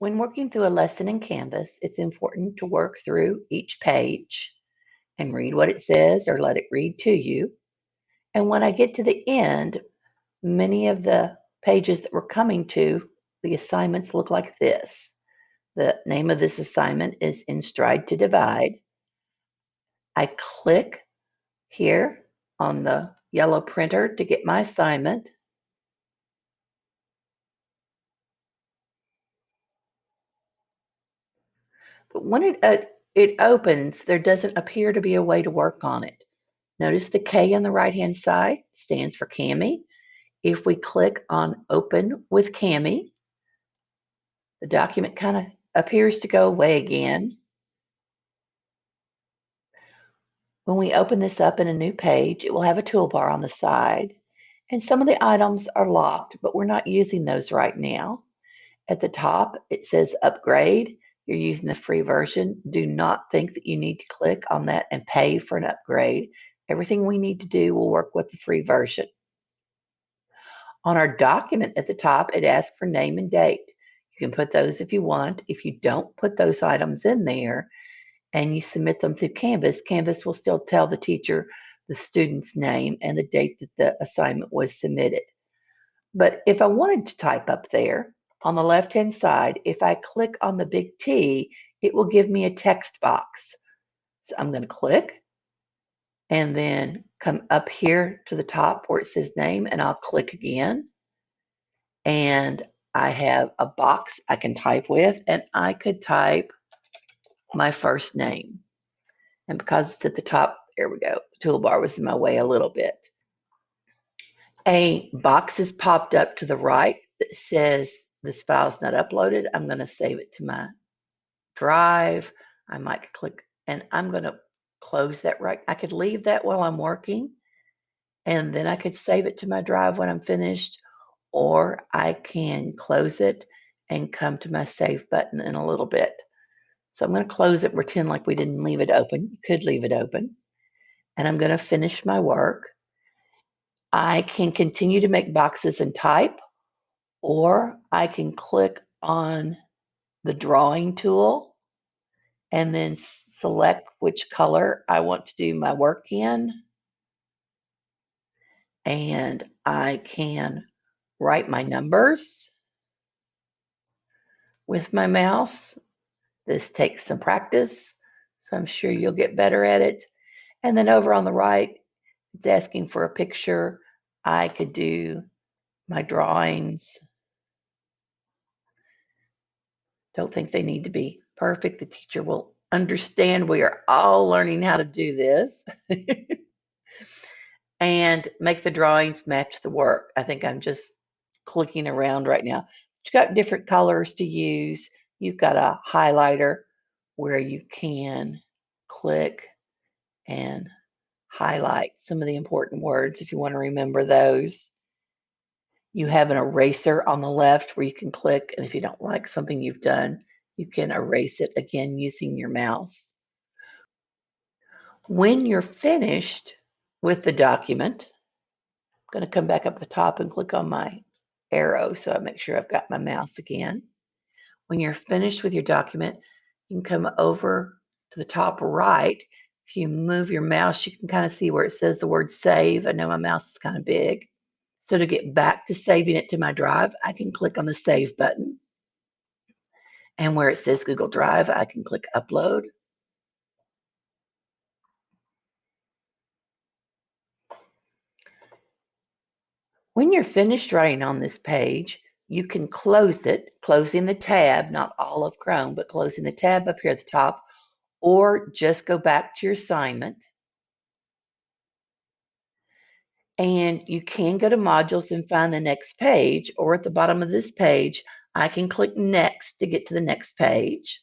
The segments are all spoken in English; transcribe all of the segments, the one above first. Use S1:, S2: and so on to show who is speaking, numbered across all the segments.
S1: When working through a lesson in Canvas, it's important to work through each page and read what it says or let it read to you. And when I get to the end, many of the pages that we're coming to, the assignments look like this. The name of this assignment is In Stride to Divide. I click here on the yellow printer to get my assignment. But when it opens, there doesn't appear to be a way to work on it. Notice the K on the right-hand side stands for Kami. If we click on Open with Kami, the document kind of appears to go away again. When we open this up in a new page, it will have a toolbar on the side, and some of the items are locked, but we're not using those right now. At the top, it says Upgrade. You're using the free version. Do not think that you need to click on that and pay for an upgrade. Everything we need to do will work with the free version. On our document at the top, it asks for name and date. You can put those if you want. If you don't put those items in there and you submit them through Canvas, Canvas will still tell the teacher the student's name and the date that the assignment was submitted. But if I wanted to type up there, on the left-hand side, if I click on the big T, it will give me a text box. So I'm going to click and then come up here to the top where it says name, and I'll click again. And I have a box I can type with, and I could type my first name. And because it's at the top, there we go. The toolbar was in my way a little bit. A box is popped up to the right that says this file is not uploaded. I'm going to save it to my drive. I might click, and I'm going to close that right. I could leave that while I'm working, and then I could save it to my drive when I'm finished, or I can close it and come to my save button in a little bit. So I'm going to close it, pretend like we didn't leave it open. You could leave it open. And I'm going to finish my work. I can continue to make boxes and type, or I can click on the drawing tool and then select which color I want to do my work in. And I can write my numbers with my mouse. This takes some practice, so I'm sure you'll get better at it. And then over on the right, it's asking for a picture. I could do my drawings. Don't think they need to be perfect. The teacher will understand we are all learning how to do this. And make the drawings match the work. I think I'm just clicking around right now. You've got different colors to use. You've got a highlighter where you can click and highlight some of the important words if you want to remember those. You have an eraser on the left where you can click, and if you don't like something you've done, you can erase it again using your mouse. When you're finished with the document, I'm going to come back up the top and click on my arrow so I make sure I've got my mouse again. When you're finished with your document, you can come over to the top right. If you move your mouse, you can kind of see where it says the word save. I know my mouse is kind of big. So to get back to saving it to my drive, I can click on the save button. And where it says Google Drive, I can click upload. When you're finished writing on this page, you can close it, closing the tab, not all of Chrome, but closing the tab up here at the top, or just go back to your assignment. And you can go to modules and find the next page, or at the bottom of this page, I can click next to get to the next page.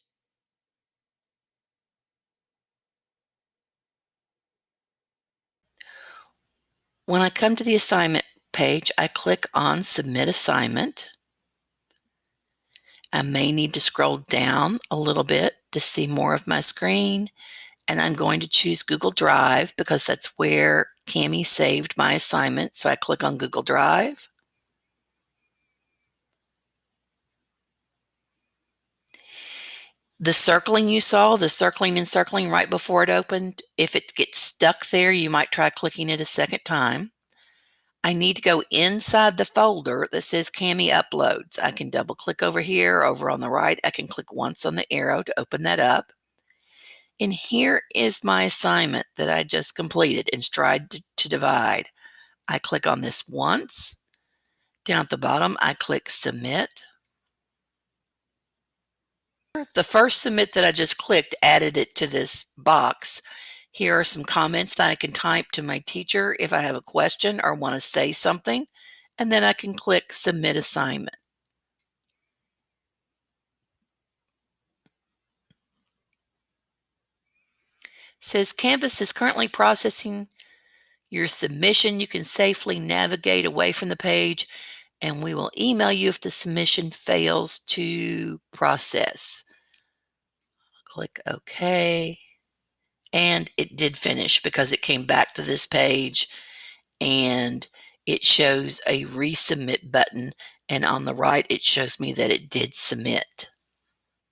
S1: When I come to the assignment page, I click on Submit Assignment. I may need to scroll down a little bit to see more of my screen, and I'm going to choose Google Drive because that's where Kami saved my assignment. So I click on Google Drive. The circling you saw, the circling and circling right before it opened, if it gets stuck there, you might try clicking it a second time. I need to go inside the folder that says Kami Uploads. I can double click over here, over on the right. I can click once on the arrow to open that up. And here is my assignment that I just completed in Stride to Divide. I click on this once. Down at the bottom, I click Submit. The first submit that I just clicked added it to this box. Here are some comments that I can type to my teacher if I have a question or want to say something, and then I can click Submit Assignment. It says Canvas is currently processing your submission. You can safely navigate away from the page, and we will email you if the submission fails to process. Click OK. And it did finish because it came back to this page and it shows a resubmit button. And on the right, it shows me that it did submit.